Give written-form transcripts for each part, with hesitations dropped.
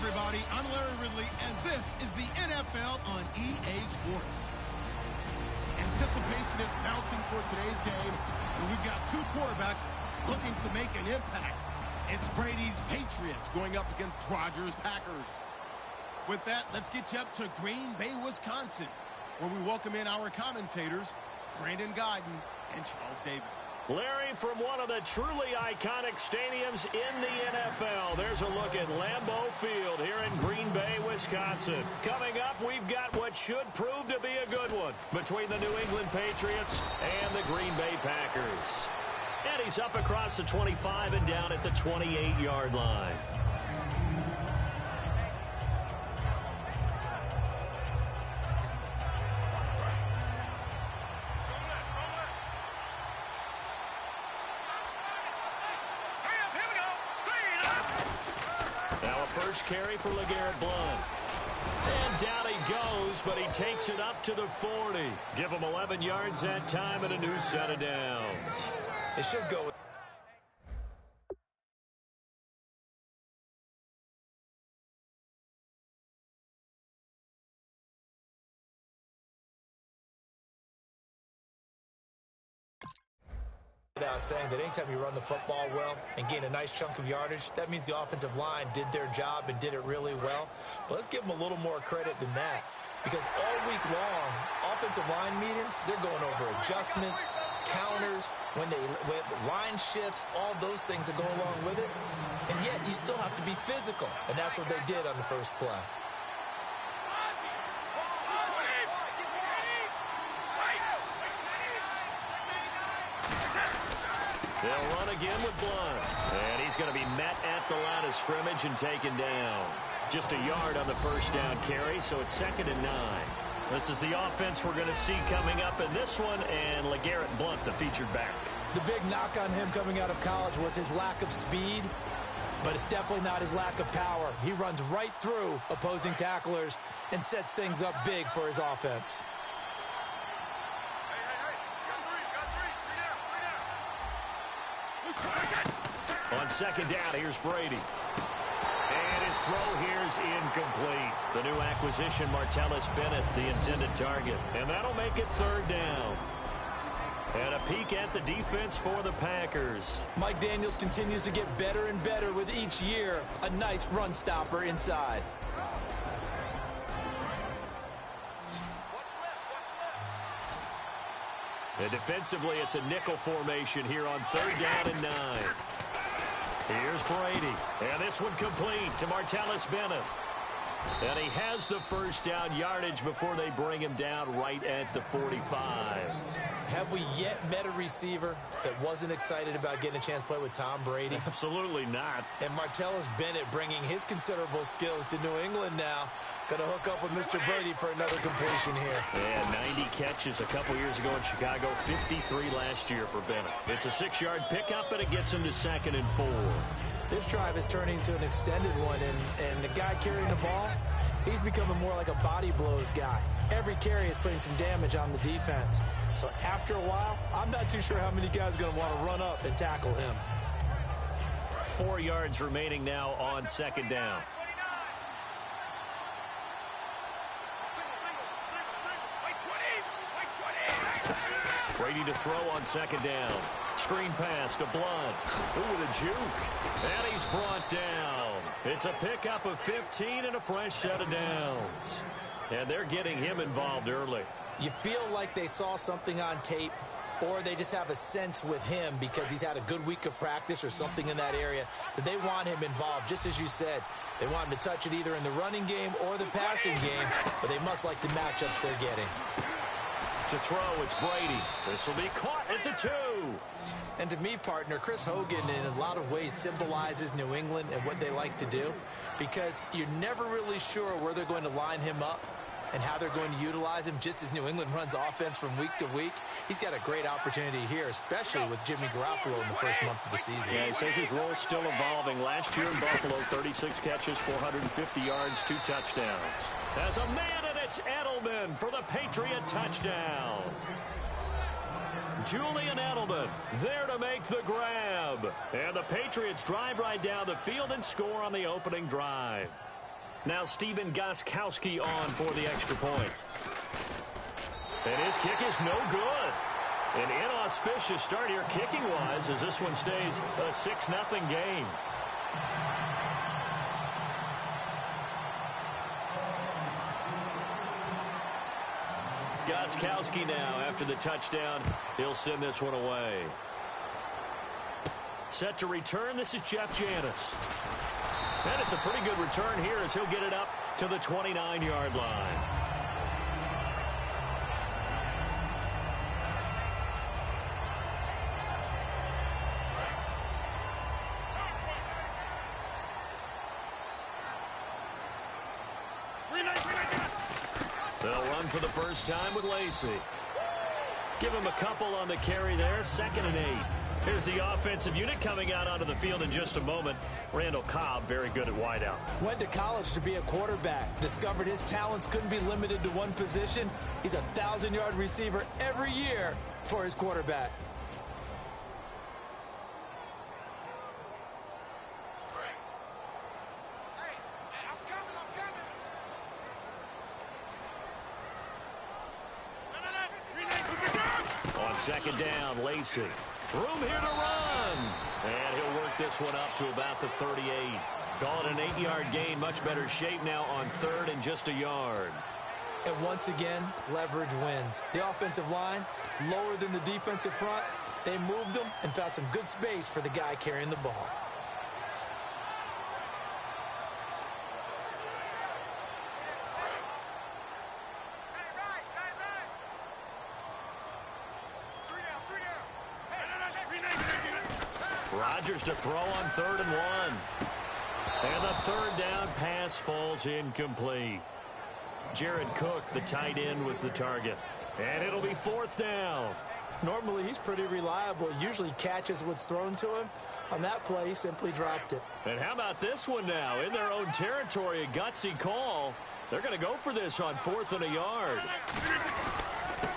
everybody. I'm Larry Ridley, and this is the NFL on EA Sports. Anticipation is mounting for today's game, and we've got two quarterbacks looking to make an impact. It's Brady's Patriots going up against Rodgers' Packers. With that, let's get you up to Green Bay, Wisconsin, where we welcome in our commentators, Brandon Godden and Charles Davis. Larry, from one of the truly iconic stadiums in the NFL, there's a look at Lambeau Field here in Green Bay, Wisconsin. Coming up, we've got what should prove to be a good one between the New England Patriots and the Green Bay Packers. And he's up across the 25 and down at the 28-yard line. First carry for LeGarrette Blount. And down he goes, but he takes it up to the 40. Give him 11 yards that time and a new set of downs. It should go. Saying that anytime you run the football well and gain a nice chunk of yardage, that means the offensive line did their job and did it really well. But let's give them a little more credit than that, because all week long, offensive line meetings, they're going over adjustments, counters, when line shifts, all those things that go along with it. And yet, you still have to be physical, and that's what they did on the first play. They'll run again with Blount. And he's going to be met at the line of scrimmage and taken down. Just a yard on the first down carry, so it's 2nd and 9. This is the offense we're going to see coming up in this one, and LeGarrette Blount, the featured back. The big knock on him coming out of college was his lack of speed, but it's definitely not his lack of power. He runs right through opposing tacklers and sets things up big for his offense. On 2nd down, here's Brady. And his throw here is incomplete. The new acquisition, Martellus Bennett, the intended target. And that'll make it 3rd down. And a peek at the defense for the Packers. Mike Daniels continues to get better and better with each year. A nice run stopper inside. And defensively, it's a nickel formation here on 3rd down and 9. Here's Brady. And this one complete to Martellus Bennett. And he has the first down yardage before they bring him down right at the 45. Have we yet met a receiver that wasn't excited about getting a chance to play with Tom Brady? Absolutely not. And Martellus Bennett bringing his considerable skills to New England now. Going to hook up with Mr. Brady for another completion here. And 90 catches a couple years ago in Chicago, 53 last year for Bennett. It's a 6-yard pickup, and it gets him to 2nd and 4. This drive is turning into an extended one, and the guy carrying the ball, he's becoming more like a body blows guy. Every carry is putting some damage on the defense. So after a while, I'm not too sure how many guys are going to want to run up and tackle him. 4 yards remaining now on 2nd down. Brady to throw on 2nd down. Screen pass to Blount. Ooh, the juke. And he's brought down. It's a pickup of 15 and a fresh set of downs. And they're getting him involved early. You feel like they saw something on tape, or they just have a sense with him because he's had a good week of practice or something in that area that they want him involved. Just as you said, they want him to touch it either in the running game or the passing game, but they must like the matchups they're getting. To throw, it's Brady. This will be caught at the 2. And to me, partner, Chris Hogan in a lot of ways symbolizes New England and what they like to do, because you're never really sure where they're going to line him up and how they're going to utilize him. Just as New England runs offense from week to week, he's got a great opportunity here, especially with Jimmy Garoppolo in the first month of the season. Yeah, he says his role's still evolving. Last year in Buffalo, 36 catches, 450 yards, 2 touchdowns. As a man, and it's Edelman for the Patriot touchdown. Julian Edelman there to make the grab. And the Patriots drive right down the field and score on the opening drive. Now Stephen Gostkowski on for the extra point. And his kick is no good. An inauspicious start here kicking-wise as this one stays a 6-0 game. Gostkowski now after the touchdown. He'll send this one away. Set to return. This is Jeff Janis. And it's a pretty good return here as he'll get it up to the 29-yard line. They'll run for the first time with Lacey. Give him a couple on the carry there. 2nd and 8. Here's the offensive unit coming out onto the field in just a moment. Randall Cobb, very good at wideout. Went to college to be a quarterback. Discovered his talents couldn't be limited to one position. He's a 1,000-yard receiver every year for his quarterback. On 2nd down, Lacey. Room here to run. And he'll work this one up to about the 38. Call it an 8-yard gain. Much better shape now on 3rd and just a yard. And once again, leverage wins. The offensive line, lower than the defensive front. They moved them and found some good space for the guy carrying the ball. Rodgers to throw on 3rd and 1. And the 3rd down pass falls incomplete. Jared Cook, the tight end, was the target. And it'll be 4th down. Normally, he's pretty reliable. Usually catches what's thrown to him. On that play, he simply dropped it. And how about this one now? In their own territory, a gutsy call. They're going to go for this on 4th and a yard.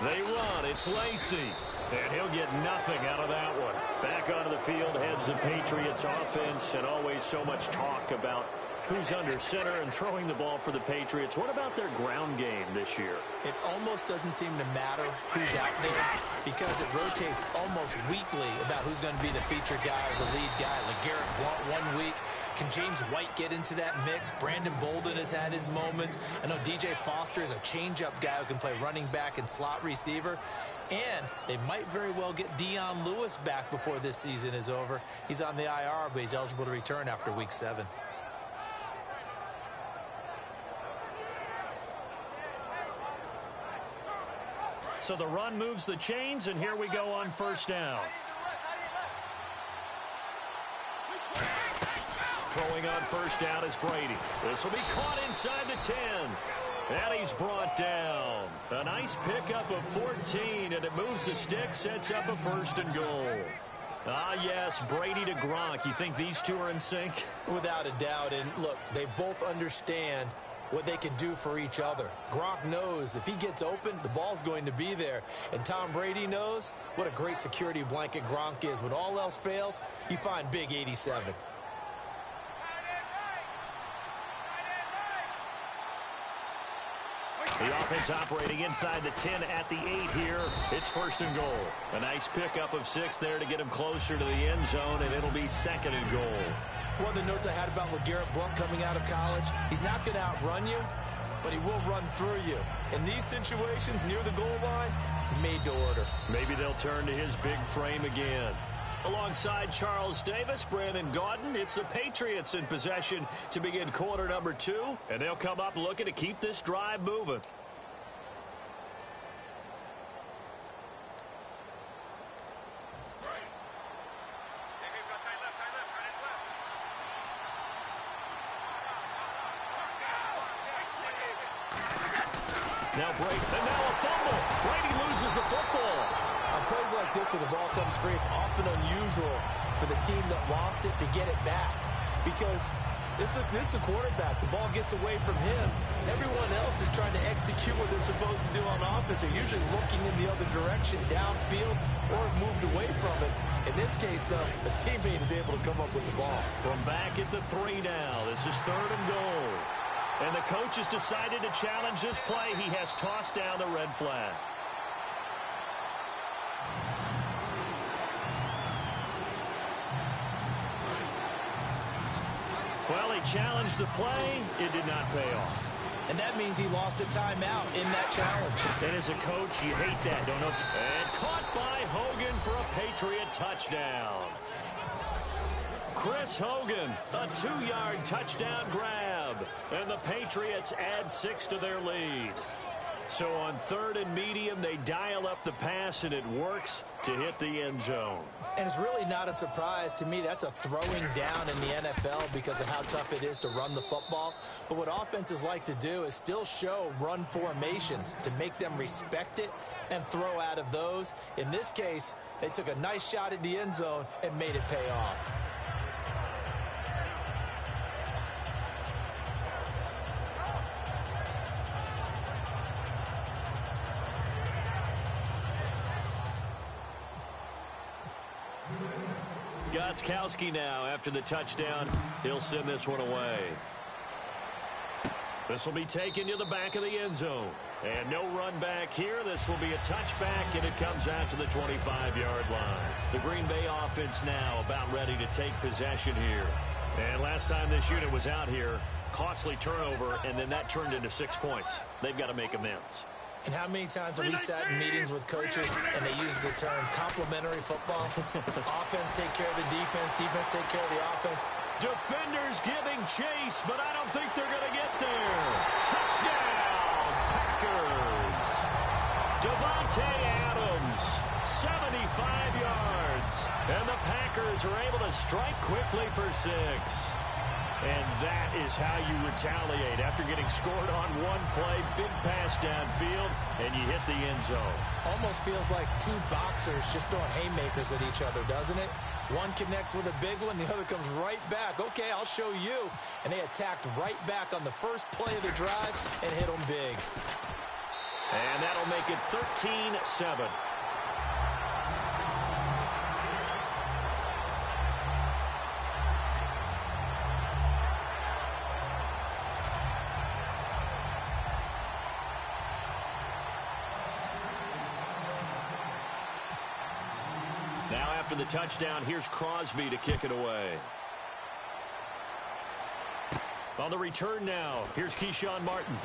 They run. It's Lacey. And he'll get nothing out of that one. Back onto the field heads the Patriots offense, and always so much talk about who's under center and throwing the ball for the Patriots. What about their ground game this year? It almost doesn't seem to matter who's out there because it rotates almost weekly about who's going to be the featured guy or the lead guy. LeGarrette Blount 1 week. Can James White get into that mix? Brandon Bolden has had his moments. I know DJ Foster is a change-up guy who can play running back and slot receiver. And they might very well get Dion Lewis back before this season is over. He's on the IR, but he's eligible to return after Week 7. So the run moves the chains, and here we go on 1st down. Throwing on 1st down is Brady. This will be caught inside the 10. And he's brought down. A nice pickup of 14, and it moves the stick, sets up a 1st and goal. Ah, yes, Brady to Gronk. You think these two are in sync? Without a doubt. And look, they both understand what they can do for each other. Gronk knows if he gets open, the ball's going to be there. And Tom Brady knows what a great security blanket Gronk is. When all else fails, you find Big 87. The offense operating inside the 10 at the 8 here. It's 1st and goal. A nice pickup of 6 there to get him closer to the end zone, and it'll be 2nd and goal. One of the notes I had about LeGarrette Blount coming out of college, he's not going to outrun you, but he will run through you. In these situations near the goal line, made to order. Maybe they'll turn to his big frame again. Alongside Charles Davis, Brandon Gaudin, it's the Patriots in possession to begin quarter number 2, and they'll come up looking to keep this drive moving. Now Brady, and now a fumble. Brady loses the football. On plays like this where the ball comes free, it's often unusual for the team that lost it to get it back. Because this is the quarterback. The ball gets away from him. Everyone else is trying to execute what they're supposed to do on offense. They're usually looking in the other direction, downfield, or moved away from it. In this case, though, the teammate is able to come up with the ball. From back at the 3 now. This is 3rd and goal. And the coach has decided to challenge this play. He has tossed down the red flag. Well, he challenged the play. It did not pay off. And that means he lost a timeout in that challenge. And as a coach, you hate that, don't you? And caught by Hogan for a Patriot touchdown. Chris Hogan, a 2-yard touchdown grab. And the Patriots add 6 to their lead. So on 3rd and medium, they dial up the pass, and it works to hit the end zone. And it's really not a surprise to me. That's a throwing down in the NFL because of how tough it is to run the football. But what offenses like to do is still show run formations to make them respect it and throw out of those. In this case, they took a nice shot at the end zone and made it pay off. Gostkowski now after the touchdown. He'll send this one away. This will be taken to the back of the end zone. And no run back here. This will be a touchback, and it comes out to the 25-yard line. The Green Bay offense now about ready to take possession here. And last time this unit was out here, costly turnover, and then that turned into 6 points. They've got to make amends. And how many times have we sat in meetings with coaches and they use the term complementary football? Offense take care of the defense, defense take care of the offense. Defenders giving chase, but I don't think they're going to get there. Touchdown, Packers. Devontae Adams, 75 yards. And the Packers are able to strike quickly for 6. And that is how you retaliate. After getting scored on one play, big pass downfield, and you hit the end zone. Almost feels like 2 boxers just throwing haymakers at each other, doesn't it? One connects with a big one, the other comes right back. Okay, I'll show you. And they attacked right back on the first play of the drive and hit them big. And that'll make it 13-7. Now after the touchdown, here's Crosby to kick it away. On the return now, here's Keyshawn Martin.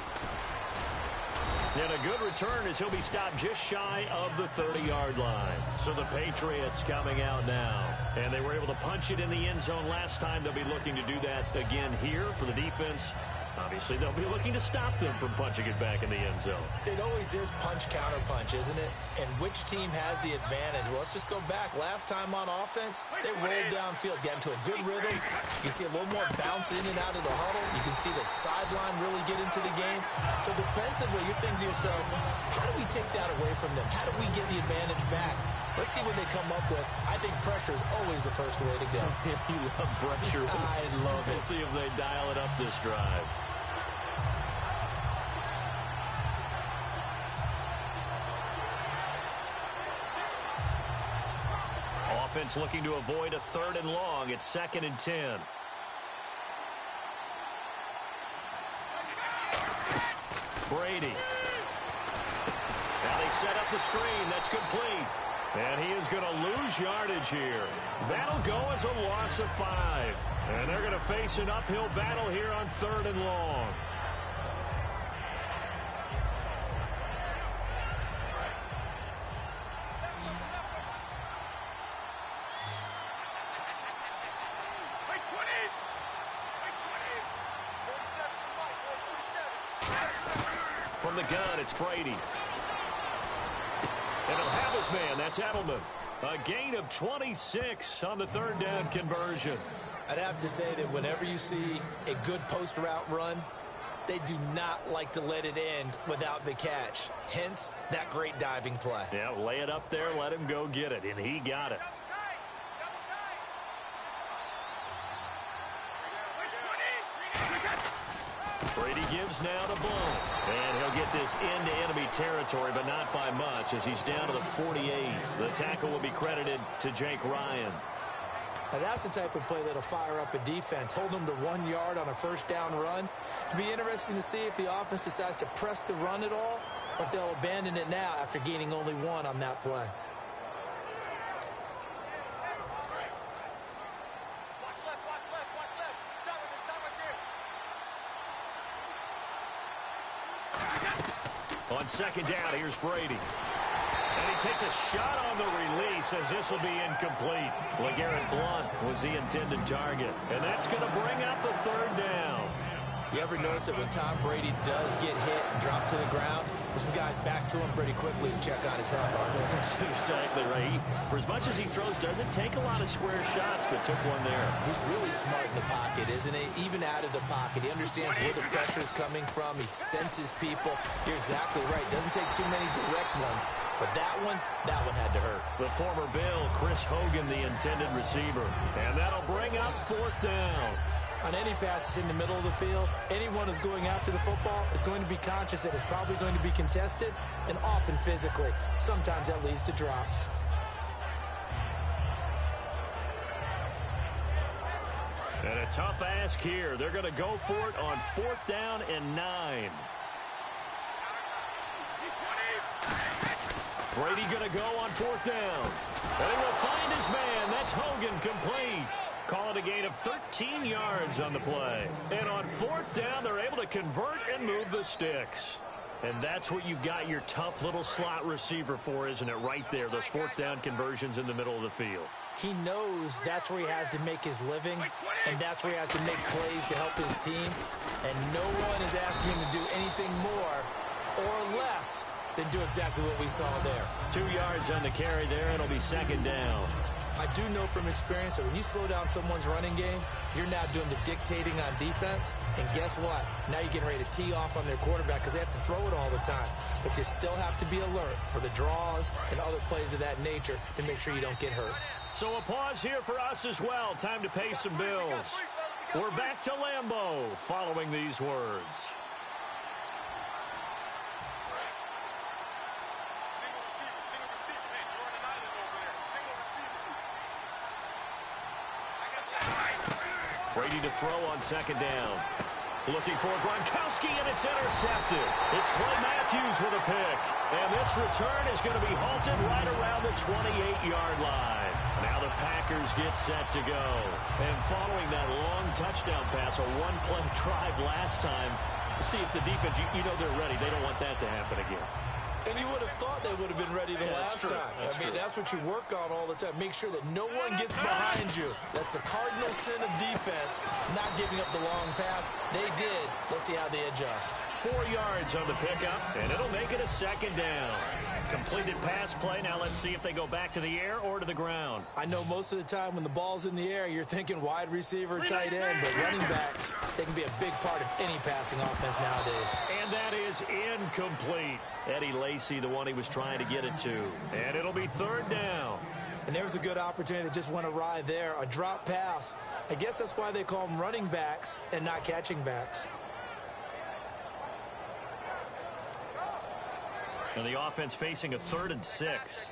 And a good return as he'll be stopped just shy of the 30-yard line. So the Patriots coming out now. And they were able to punch it in the end zone last time. They'll be looking to do that again here for the defense. Obviously, they'll be looking to stop them from punching it back in the end zone. It always is punch-counter-punch, isn't it? And which team has the advantage? Well, let's just go back. Last time on offense, they rolled downfield, get into a good rhythm. You can see a little more bounce in and out of the huddle. You can see the sideline really get into the game. So defensively, you're thinking to yourself, how do we take that away from them? How do we get the advantage back? Let's see what they come up with. I think pressure is always the first way to go. You love pressure. I love it. We'll see if they dial it up this drive. Offense looking to avoid a 3rd and long. It's 2nd and 10. Brady. Now they set up the screen. That's complete. And he is going to lose yardage here. That'll go as a loss of 5. And they're going to face an uphill battle here on 3rd and long. From the gun, it's Brady. And he'll have his man. That's Edelman. A gain of 26 on the 3rd down conversion. I'd have to say that whenever you see a good post route run, they do not like to let it end without the catch. Hence, that great diving play. Yeah, lay it up there, let him go get it, and he got it. Brady gives now to Blount. And he'll get this into enemy territory, but not by much as he's down to the 48. The tackle will be credited to Jake Ryan. Now, that's the type of play that'll fire up a defense, hold them to 1 yard on a first down run. It'll be interesting to see if the offense decides to press the run at all, or if they'll abandon it now after gaining only 1 on that play. On second down, here's Brady. And he takes a shot on the release as this will be incomplete. LeGarrette Blount was the intended target. And that's going to bring up the third down. You ever notice that when Tom Brady does get hit and drop to the ground, there's some guys back to him pretty quickly to check on his health, aren't they? That's exactly right. For as much as he throws, doesn't take a lot of square shots, but took one there. He's really smart in the pocket, isn't he? Even out of the pocket. He understands where the pressure is coming from. He senses people. You're exactly right. Doesn't take too many direct ones. But that one had to hurt. The former Bill, Chris Hogan, the intended receiver. And that'll bring up fourth down. On any passes in the middle of the field, anyone who's going after the football is going to be conscious that it's probably going to be contested, and often physically. Sometimes that leads to drops. And a tough ask here. They're going to go for it on fourth down and 9. Brady going to go on fourth down. And he will find his man. That's Hogan, complete. Call it a gain of 13 yards on the play. And on fourth down, they're able to convert and move the sticks. And that's what you've got your tough little slot receiver for, isn't it? Right there, those fourth down conversions in the middle of the field. He knows that's where he has to make his living, and that's where he has to make plays to help his team. And no one is asking him to do anything more or less than do exactly what we saw there. 2 yards on the carry there. It'll be second down. I do know from experience that when you slow down someone's running game, you're now doing the dictating on defense. And guess what? Now you're getting ready to tee off on their quarterback because they have to throw it all the time. But you still have to be alert for the draws and other plays of that nature to make sure you don't get hurt. So a pause here for us as well. Time to pay some bills. We're back to Lambeau following these words. Brady to throw on second down. Looking for Gronkowski, and it's intercepted. It's Clay Matthews with a pick. And this return is going to be halted right around the 28-yard line. Now the Packers get set to go. And following that long touchdown pass, a one-play drive last time, see if the defense, you know they're ready. They don't want that to happen again. And you would have thought they would have been ready the last time. That's what you work on all the time. Make sure that no one gets behind you. That's the cardinal sin of defense, not giving up the long pass. They did. Let's see how they adjust. 4 yards on the pickup, and it'll make it a second down. Completed pass play. Now let's see if they go back to the air or to the ground. I know most of the time when the ball's in the air, you're thinking wide receiver, tight end, but running backs, they can be a big part of any passing offense nowadays. And that is incomplete. Eddie Lacy, the one he was trying to get it to. And it'll be third down. And there was a good opportunity that just went awry there. A drop pass. I guess that's why they call them running backs and not catching backs. And the offense facing a 3rd and 6.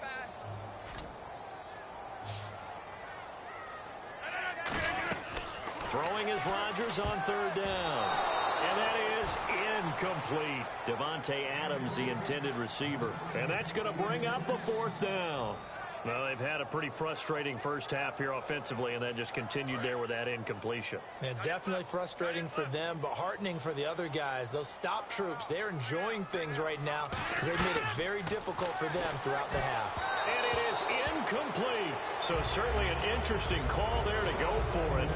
Throwing is Rodgers on third down. And that is incomplete. Devontae Adams, the intended receiver. And that's going to bring up a 4th down. Well, they've had a pretty frustrating first half here offensively, and that just continued there with that incompletion. Yeah, definitely frustrating for them, but heartening for the other guys. Those stop troops, they're enjoying things right now because they've made it very difficult for them throughout the half. And it is incomplete. So certainly an interesting call there to go for it.